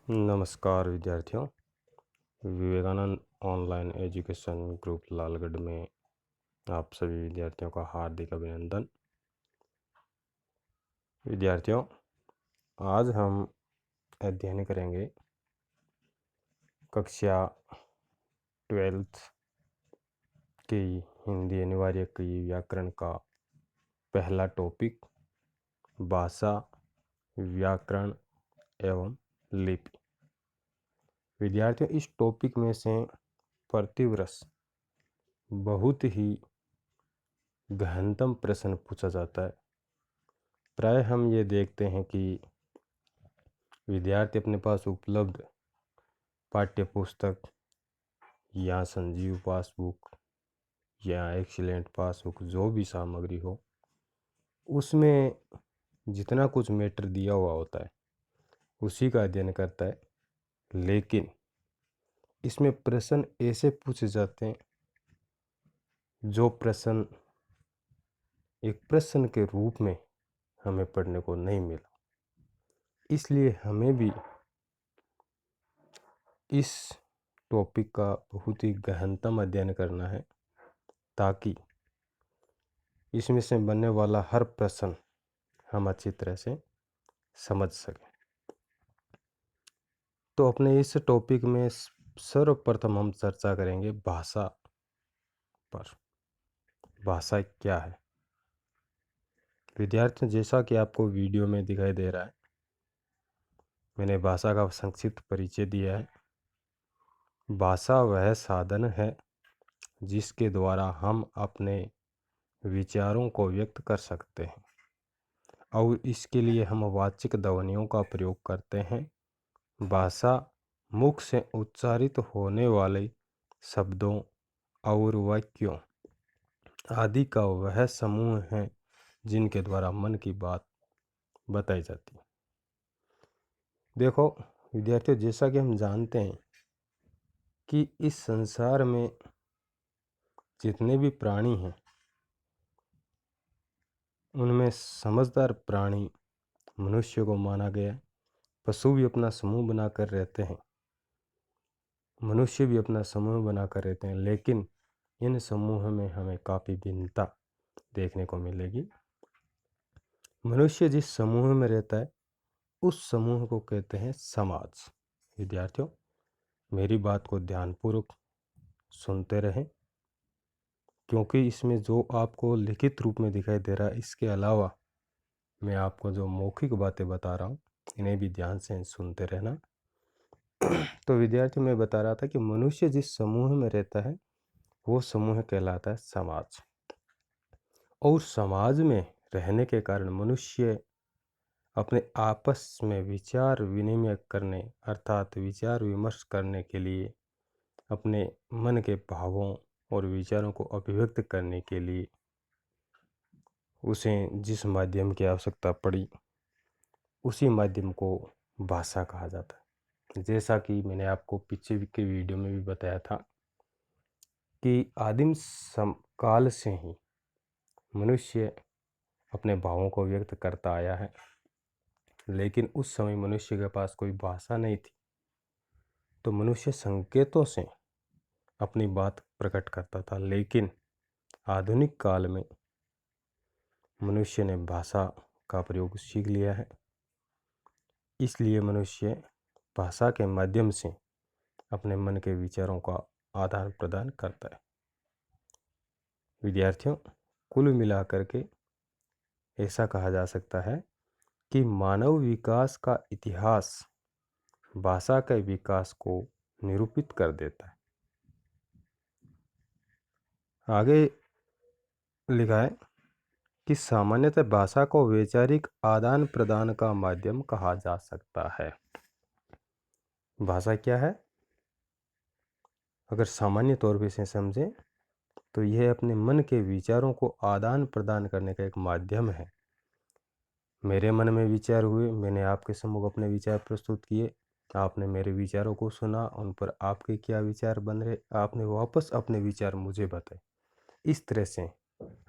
नमस्कार विद्यार्थियों। Vivekanand online education group Lalgarh में आप सभी विद्यार्थियों का हार्दिक अभिनंदन। विद्यार्थियों, आज हम अध्ययन करेंगे कक्षा 12th की हिंदी अनिवार्य की व्याकरण का पहला टॉपिक भाषा, व्याकरण एवं लिपि। विद्यार्थियों, इस टॉपिक में से प्रतिवर्ष बहुत ही गहनतम प्रश्न पूछा जाता है। प्राय हम ये देखते हैं कि विद्यार्थी अपने पास उपलब्ध पाठ्य पुस्तक या संजीव पासबुक या एक्सीलेंट पासबुक जो भी सामग्री हो, उसमें जितना कुछ मैटर दिया हुआ होता है उसी का अध्ययन करता है। लेकिन इसमें प्रश्न ऐसे पूछे जाते हैं जो प्रश्न एक प्रश्न के रूप में हमें पढ़ने को नहीं मिला। इसलिए हमें भी इस टॉपिक का बहुत ही गहनतम अध्ययन करना है ताकि इसमें से बनने वाला हर प्रश्न हम अच्छी तरह से समझ सकें। तो अपने इस टॉपिक में सर्वप्रथम हम चर्चा करेंगे भाषा पर। भाषा क्या है? विद्यार्थियों, जैसा कि आपको वीडियो में दिखाई दे रहा है, मैंने भाषा का संक्षिप्त परिचय दिया है। भाषा वह साधन है जिसके द्वारा हम अपने विचारों को व्यक्त कर सकते हैं और इसके लिए हम वाचिक ध्वनियों का प्रयोग करते हैं। भाषा मुख से उच्चारित होने वाले शब्दों और वाक्यों आदि का वह समूह है जिनके द्वारा मन की बात बताई जाती है। देखो विद्यार्थियों, जैसा कि हम जानते हैं कि इस संसार में जितने भी प्राणी हैं उनमें समझदार प्राणी मनुष्य को माना गया है। पशु भी अपना समूह बनाकर रहते हैं, मनुष्य भी अपना समूह बनाकर रहते हैं, लेकिन इन समूह में हमें काफ़ी भिन्नता देखने को मिलेगी। मनुष्य जिस समूह में रहता है उस समूह को कहते हैं समाज। विद्यार्थियों, मेरी बात को ध्यानपूर्वक सुनते रहें, क्योंकि इसमें जो आपको लिखित रूप में दिखाई दे रहा है, इसके अलावा मैं आपको जो मौखिक बातें बता रहा हूँ इन्हें भी ध्यान से सुनते रहना। तो विद्यार्थियों, मैं बता रहा था कि मनुष्य जिस समूह में रहता है वो समूह कहलाता है समाज। और समाज में रहने के कारण मनुष्य अपने आपस में विचार विनिमय करने अर्थात विचार विमर्श करने के लिए, अपने मन के भावों और विचारों को अभिव्यक्त करने के लिए उसे जिस माध्यम की आवश्यकता पड़ी उसी माध्यम को भाषा कहा जाता है। जैसा कि मैंने आपको पीछे के वीडियो में भी बताया था कि आदिम काल से ही मनुष्य अपने भावों को व्यक्त करता आया है, लेकिन उस समय मनुष्य के पास कोई भाषा नहीं थी, तो मनुष्य संकेतों से अपनी बात प्रकट करता था। लेकिन आधुनिक काल में मनुष्य ने भाषा का प्रयोग सीख लिया है, इसलिए मनुष्य भाषा के माध्यम से अपने मन के विचारों का आदान प्रदान करता है। विद्यार्थियों, कुल मिलाकर के ऐसा कहा जा सकता है कि मानव विकास का इतिहास भाषा के विकास को निरूपित कर देता है। आगे लिखा है कि सामान्यतः भाषा को वैचारिक आदान प्रदान का माध्यम कहा जा सकता है। भाषा क्या है? अगर सामान्य तौर पे इसे समझें तो यह अपने मन के विचारों को आदान प्रदान करने का एक माध्यम है। मेरे मन में विचार हुए, मैंने आपके सम्मुख अपने विचार प्रस्तुत किए, आपने मेरे विचारों को सुना, उन पर आपके क्या विचार बन रहे, आपने वापस अपने विचार मुझे बताए। इस तरह से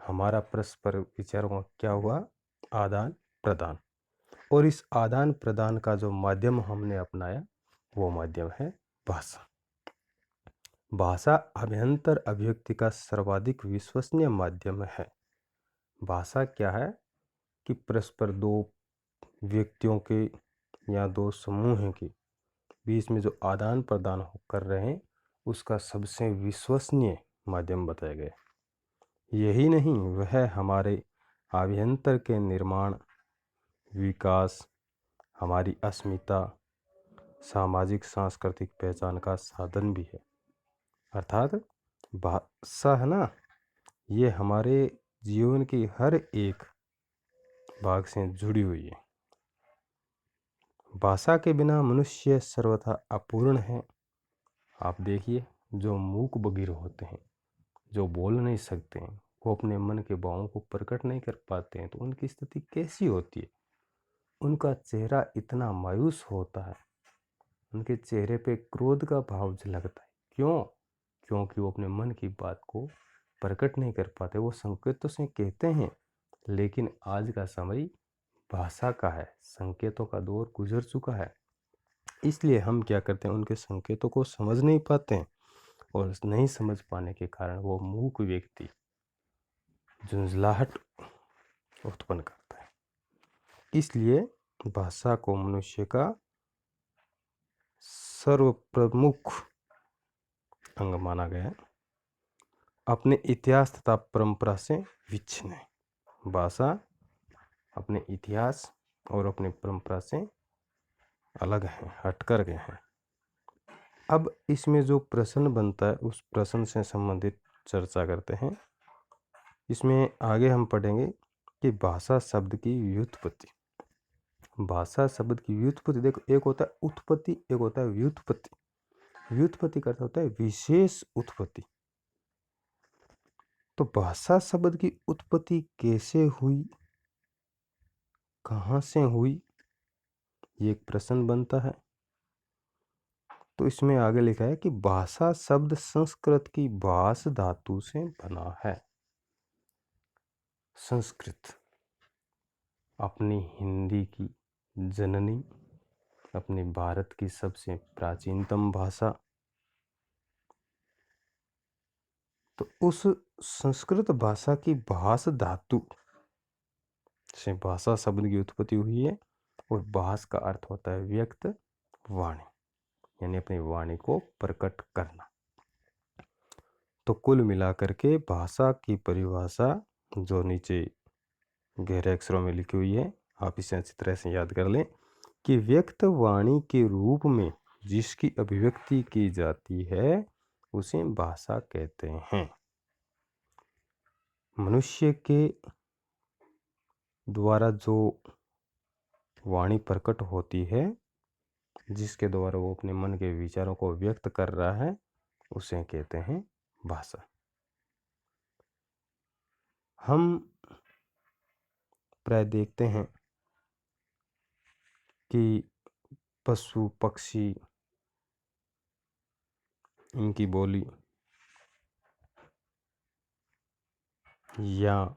हमारा परस्पर विचारों का क्या हुआ? आदान प्रदान। और इस आदान प्रदान का जो माध्यम हमने अपनाया वो माध्यम है भाषा। भाषा अभ्यंतर अभिव्यक्ति का सर्वाधिक विश्वसनीय माध्यम है। भाषा क्या है कि परस्पर दो व्यक्तियों के या दो समूह के बीच में जो आदान प्रदान कर रहे हैं उसका सबसे विश्वसनीय माध्यम बताया गया। यही नहीं, वह हमारे आभ्यंतर के निर्माण, विकास, हमारी अस्मिता, सामाजिक सांस्कृतिक पहचान का साधन भी है। अर्थात भाषा है ना, ये हमारे जीवन की हर एक भाग से जुड़ी हुई है। भाषा के बिना मनुष्य सर्वथा अपूर्ण है। आप देखिए, जो मूक बधिर होते हैं, जो बोल नहीं सकते हैं, वो अपने मन के भावों को प्रकट नहीं कर पाते हैं, तो उनकी स्थिति कैसी होती है? उनका चेहरा इतना मायूस होता है, उनके चेहरे पे क्रोध का भाव झलकता है। क्यों? क्योंकि वो अपने मन की बात को प्रकट नहीं कर पाते। वो संकेतों से कहते हैं, लेकिन आज का समय भाषा का है, संकेतों का दौर गुजर चुका है। इसलिए हम क्या करते हैं, उनके संकेतों को समझ नहीं पाते हैं, और नहीं समझ पाने के कारण वो मूक व्यक्ति झुंझलाहट उत्पन्न करता है। इसलिए भाषा को मनुष्य का सर्वप्रमुख अंग माना गया है। अपने इतिहास तथा परंपरा से विच्छिन्न है। भाषा अपने इतिहास और अपनी परंपरा से अलग है, हटकर गए हैं। अब इसमें जो प्रश्न बनता है उस प्रश्न से संबंधित चर्चा करते हैं। इसमें आगे हम पढ़ेंगे कि भाषा शब्द की व्युत्पत्ति। भाषा शब्द की व्युत्पत्ति, देखो, एक होता है उत्पत्ति, एक होता है व्युत्पत्ति। व्युत्पत्ति का अर्थ होता है विशेष उत्पत्ति। तो भाषा शब्द की उत्पत्ति कैसे हुई, कहाँ से हुई, ये एक प्रश्न बनता है। तो इसमें आगे लिखा है कि भाषा शब्द संस्कृत की भाष धातु से बना है। संस्कृत अपनी हिंदी की जननी, अपने भारत की सबसे प्राचीनतम भाषा। तो उस संस्कृत भाषा की भाष धातु से भाषा शब्द की उत्पत्ति हुई है। और भाष का अर्थ होता है व्यक्त वाणी, यानी अपनी वाणी को प्रकट करना। तो कुल मिलाकर के भाषा की परिभाषा जो नीचे गहरे अक्षरों में लिखी हुई है, आप इसे अच्छी तरह से याद कर लें कि व्यक्त वाणी के रूप में जिसकी अभिव्यक्ति की जाती है उसे भाषा कहते हैं। मनुष्य के द्वारा जो वाणी प्रकट होती है, जिसके द्वारा वो अपने मन के विचारों को व्यक्त कर रहा है, उसे कहते हैं भाषा। हम प्राय देखते हैं कि पशु पक्षी, इनकी बोली या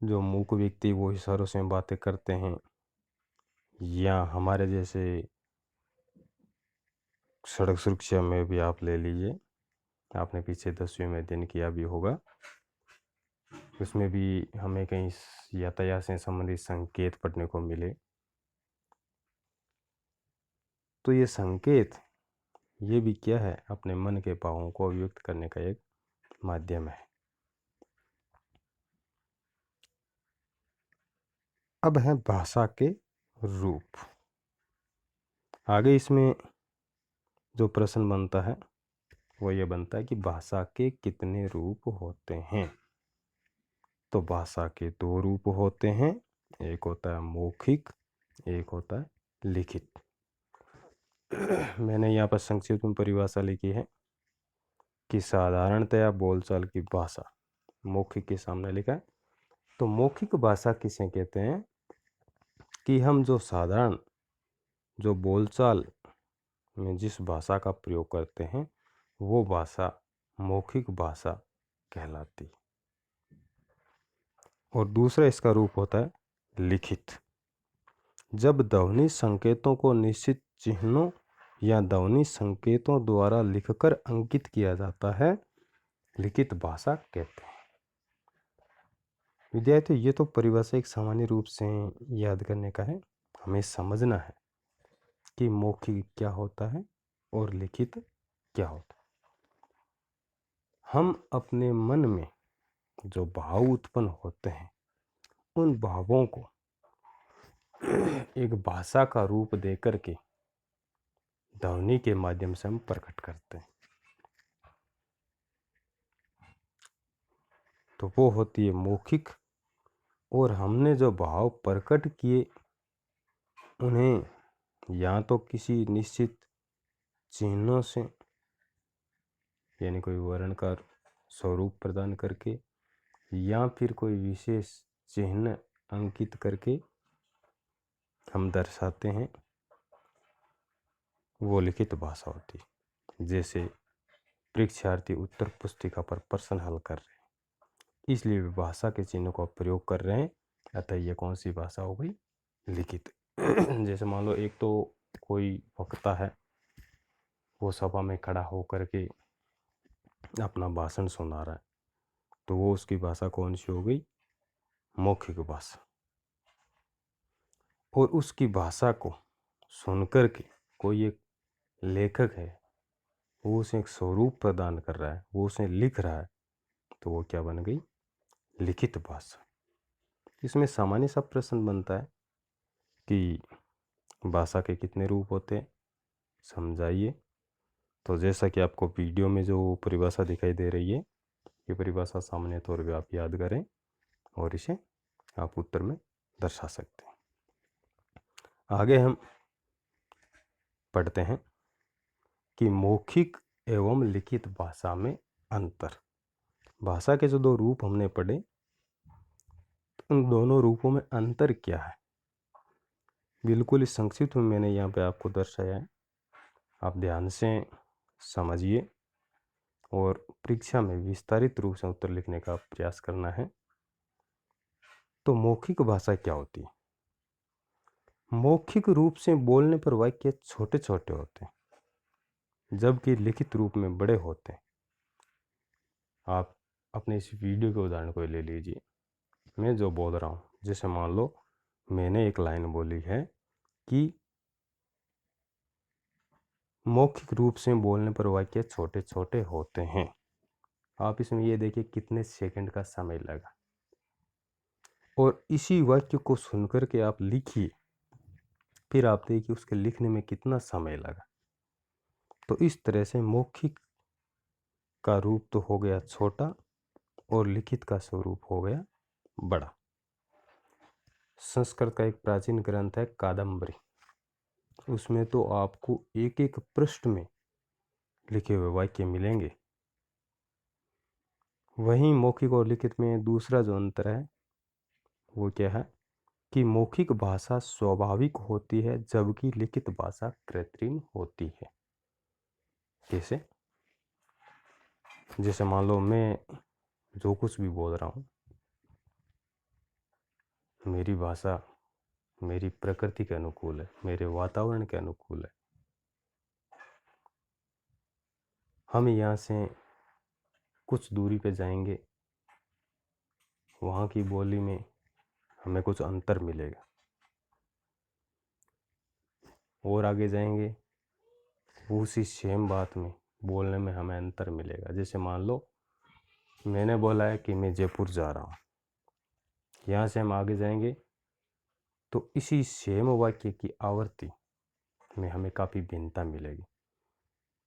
जो मूक व्यक्ति वो इशारों से बातें करते हैं, या हमारे जैसे सड़क सुरक्षा में भी आप ले लीजिए, आपने पीछे 10वीं में अध्ययन किया भी होगा, उसमें भी हमें कहीं यातायात से संबंधित संकेत पढ़ने को मिले। तो ये संकेत, ये भी क्या है, अपने मन के भावों को अभिव्यक्त करने का एक माध्यम है। अब है भाषा के रूप। आगे इसमें जो प्रश्न बनता है वो ये बनता है कि भाषा के कितने रूप होते हैं। तो भाषा के दो रूप होते हैं, एक होता है मौखिक, एक होता है लिखित। मैंने यहाँ पर संक्षिप्त में परिभाषा लिखी है कि साधारणतया बोलचाल की भाषा, मौखिक के सामने लिखा है। तो मौखिक भाषा किसे कहते हैं कि हम जो साधारण जो बोलचाल में जिस भाषा का प्रयोग करते हैं वो भाषा मौखिक भाषा कहलाती है। और दूसरा इसका रूप होता है लिखित। जब ध्वनि संकेतों को निश्चित चिन्हों या ध्वनि संकेतों द्वारा लिखकर अंकित किया जाता है, लिखित भाषा कहते हैं। विद्यार्थियों, ये तो परिभाषा एक सामान्य रूप से याद करने का है। हमें समझना है कि मौखिक क्या होता है और लिखित क्या होता है। हम अपने मन में जो भाव उत्पन्न होते हैं, उन भावों को एक भाषा का रूप देकर के ध्वनि के माध्यम से हम प्रकट करते हैं। तो वो होती है मौखिक। और हमने जो भाव प्रकट किए, उन्हें या तो किसी निश्चित चिन्हों से, यानी कोई वर्ण का स्वरूप प्रदान करके, या फिर कोई विशेष चिन्ह अंकित करके हम दर्शाते हैं, वो लिखित भाषा होती है। जैसे परीक्षार्थी उत्तर पुस्तिका पर प्रश्न हल कर रहे हैं, इसलिए वे भाषा के चिन्हों का प्रयोग कर रहे हैं, अतः ये कौन सी भाषा हो गई? लिखित। जैसे मान लो एक तो कोई वक्ता है, वो सभा में खड़ा होकर के अपना भाषण सुना रहा है, तो वो उसकी भाषा कौन सी हो गई? मौखिक भाषा। और उसकी भाषा को सुनकर के कोई एक लेखक है, वो उसे एक स्वरूप प्रदान कर रहा है, वो उसे लिख रहा है, तो वो क्या बन गई? लिखित भाषा। इसमें सामान्य सा प्रश्न बनता है कि भाषा के कितने रूप होते हैं, समझाइए। तो जैसा कि आपको वीडियो में जो परिभाषा दिखाई दे रही है, ये परिभाषा सामान्य तौर पे आप याद करें और इसे आप उत्तर में दर्शा सकते हैं। आगे हम पढ़ते हैं कि मौखिक एवं लिखित भाषा में अंतर। भाषा के जो दो रूप हमने पढ़े, उन दोनों रूपों में अंतर क्या है, बिल्कुल इस संक्षिप्त में मैंने यहाँ पे आपको दर्शाया है। आप ध्यान से समझिए और परीक्षा में विस्तारित रूप से उत्तर लिखने का प्रयास करना है। तो मौखिक भाषा क्या होती है? मौखिक रूप से बोलने पर वाक्य छोटे छोटे होते हैं, जबकि लिखित रूप में बड़े होते हैं। आप अपने इस वीडियो के उदाहरण को ले लीजिए। मैं जो बोल रहा हूँ, जैसे मान लो मैंने एक लाइन बोली है कि मौखिक रूप से बोलने पर वाक्य छोटे छोटे होते हैं। आप इसमें ये देखिए कितने सेकंड का समय लगा, और इसी वाक्य को सुनकर के आप लिखिए, फिर आप देखिए उसके लिखने में कितना समय लगा। तो इस तरह से मौखिक का रूप तो हो गया छोटा और लिखित का स्वरूप हो गया बड़ा। संस्कृत का एक प्राचीन ग्रंथ है कादम्बरी, उसमें तो आपको एक एक पृष्ठ में लिखे हुए वाक्य मिलेंगे। वहीं मौखिक और लिखित में दूसरा जो अंतर है वो क्या है कि मौखिक भाषा स्वाभाविक होती है, जबकि लिखित भाषा कृत्रिम होती है। कैसे? जैसे मान लो मैं जो कुछ भी बोल रहा हूँ, मेरी भाषा मेरी प्रकृति के अनुकूल है, मेरे वातावरण के अनुकूल है। हम यहाँ से कुछ दूरी पे जाएंगे, वहाँ की बोली में हमें कुछ अंतर मिलेगा, और आगे जाएंगे उसी सेम बात में बोलने में हमें अंतर मिलेगा। जैसे मान लो मैंने बोला है कि मैं जयपुर जा रहा हूँ, यहाँ से हम आगे जाएंगे तो इसी सेम वाक्य की आवृत्ति में हमें काफ़ी भिन्नता मिलेगी।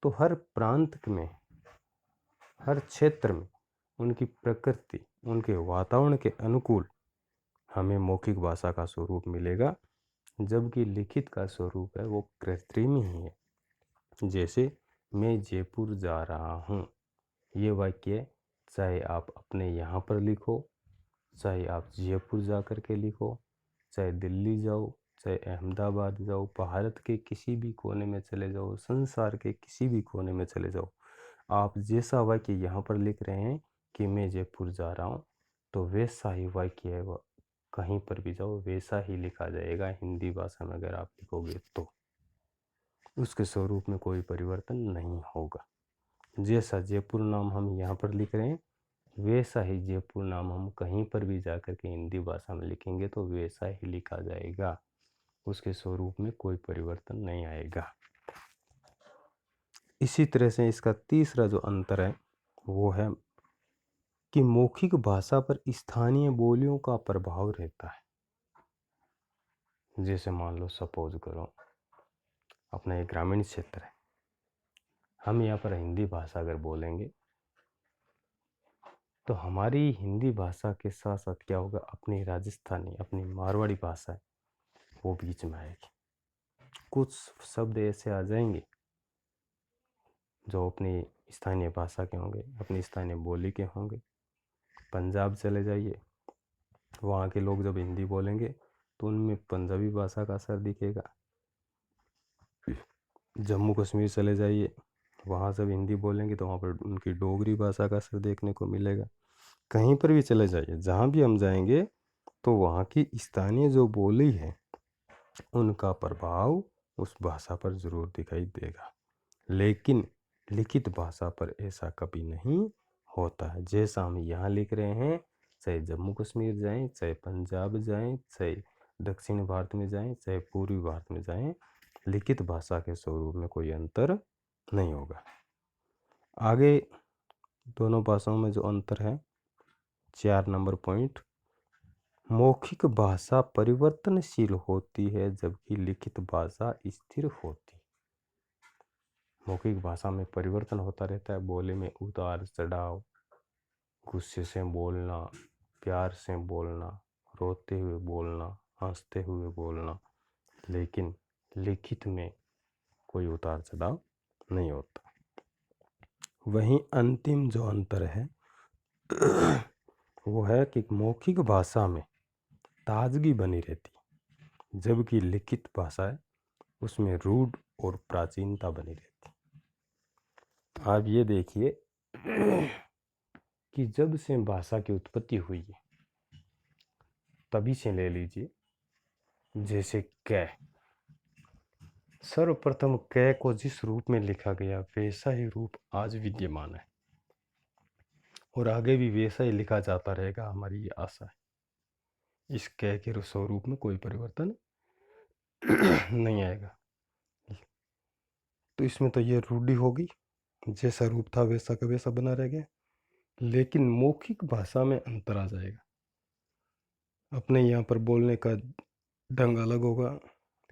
तो हर प्रांत में, हर क्षेत्र में उनकी प्रकृति, उनके वातावरण के अनुकूल हमें मौखिक भाषा का स्वरूप मिलेगा, जबकि लिखित का स्वरूप है वो कृत्रिम ही है। जैसे मैं जयपुर जा रहा हूँ, ये वाक्य चाहे आप अपने यहाँ पर लिखो, चाहे आप जयपुर जा कर के लिखो, चाहे दिल्ली जाओ, चाहे अहमदाबाद जाओ, भारत के किसी भी कोने में चले जाओ, संसार के किसी भी कोने में चले जाओ, आप जैसा वाक्य यहाँ पर लिख रहे हैं कि मैं जयपुर जा रहा हूँ, तो वैसा ही वाक्य है वो कहीं पर भी जाओ वैसा ही लिखा जाएगा हिंदी भाषा में अगर आप लिखोगे तो। उसके स्वरूप में कोई परिवर्तन नहीं होगा। जैसा जयपुर नाम हम यहाँ पर लिख रहे हैं वैसा ही जयपुर नाम हम कहीं पर भी जाकर के हिंदी भाषा में लिखेंगे तो वैसा ही लिखा जाएगा। उसके स्वरूप में कोई परिवर्तन नहीं आएगा। इसी तरह से इसका तीसरा जो अंतर है वो है कि मौखिक भाषा पर स्थानीय बोलियों का प्रभाव रहता है। जैसे मान लो सपोज करो अपना एक ग्रामीण क्षेत्र है, हम यहाँ पर हिंदी भाषा अगर बोलेंगे तो हमारी हिंदी भाषा के साथ साथ क्या होगा, अपनी राजस्थानी अपनी मारवाड़ी भाषा है वो बीच में आएगी। कुछ शब्द ऐसे आ जाएंगे जो अपनी स्थानीय भाषा के होंगे, अपनी स्थानीय बोली के होंगे। पंजाब चले जाइए, वहाँ के लोग जब हिंदी बोलेंगे तो उनमें पंजाबी भाषा का असर दिखेगा। जम्मू कश्मीर चले जाइए, वहाँ जब हिंदी बोलेंगे तो वहाँ पर उनकी डोगरी भाषा का असर देखने को मिलेगा। कहीं पर भी चले जाइए, जहाँ भी हम जाएंगे तो वहाँ की स्थानीय जो बोली है उनका प्रभाव उस भाषा पर ज़रूर दिखाई देगा। लेकिन लिखित भाषा पर ऐसा कभी नहीं होता है। जैसा हम यहाँ लिख रहे हैं, चाहे जम्मू कश्मीर जाएं, चाहे पंजाब जाएं, चाहे दक्षिण भारत में जाएं, चाहे पूर्वी भारत में जाएं, लिखित भाषा के स्वरूप में कोई अंतर नहीं होगा। आगे दोनों भाषाओं में जो अंतर है, 4 नंबर पॉइंट, मौखिक भाषा परिवर्तनशील होती है जबकि लिखित भाषा स्थिर होती है। मौखिक भाषा में परिवर्तन होता रहता है, बोली में उतार चढ़ाव, गुस्से से बोलना, प्यार से बोलना, रोते हुए बोलना, हंसते हुए बोलना। लेकिन लिखित में कोई उतार चढ़ाव नहीं होता। वहीं अंतिम जो अंतर है वो है कि मौखिक भाषा में ताजगी बनी रहती जबकि लिखित भाषा है उसमें रूढ़ और प्राचीनता बनी रहती। आप ये देखिए कि जब से भाषा की उत्पत्ति हुई है तभी से ले लीजिए, जैसे कै, सर्वप्रथम कै को जिस रूप में लिखा गया वैसा ही रूप आज विद्यमान है और आगे भी वैसा ही लिखा जाता रहेगा, हमारी ये आशा है। इस कै के स्वरूप में कोई परिवर्तन नहीं आएगा। तो इसमें तो ये रूढ़ी होगी, जैसा रूप था वैसा का वैसा बना रह गया। लेकिन मौखिक भाषा में अंतर आ जाएगा। अपने यहाँ पर बोलने का ढंग अलग होगा,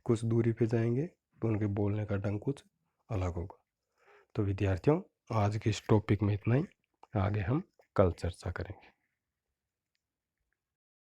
कुछ दूरी पे जाएंगे तो उनके बोलने का ढंग कुछ अलग होगा। तो विद्यार्थियों, आज के इस टॉपिक में इतना ही, आगे हम कल चर्चा करेंगे।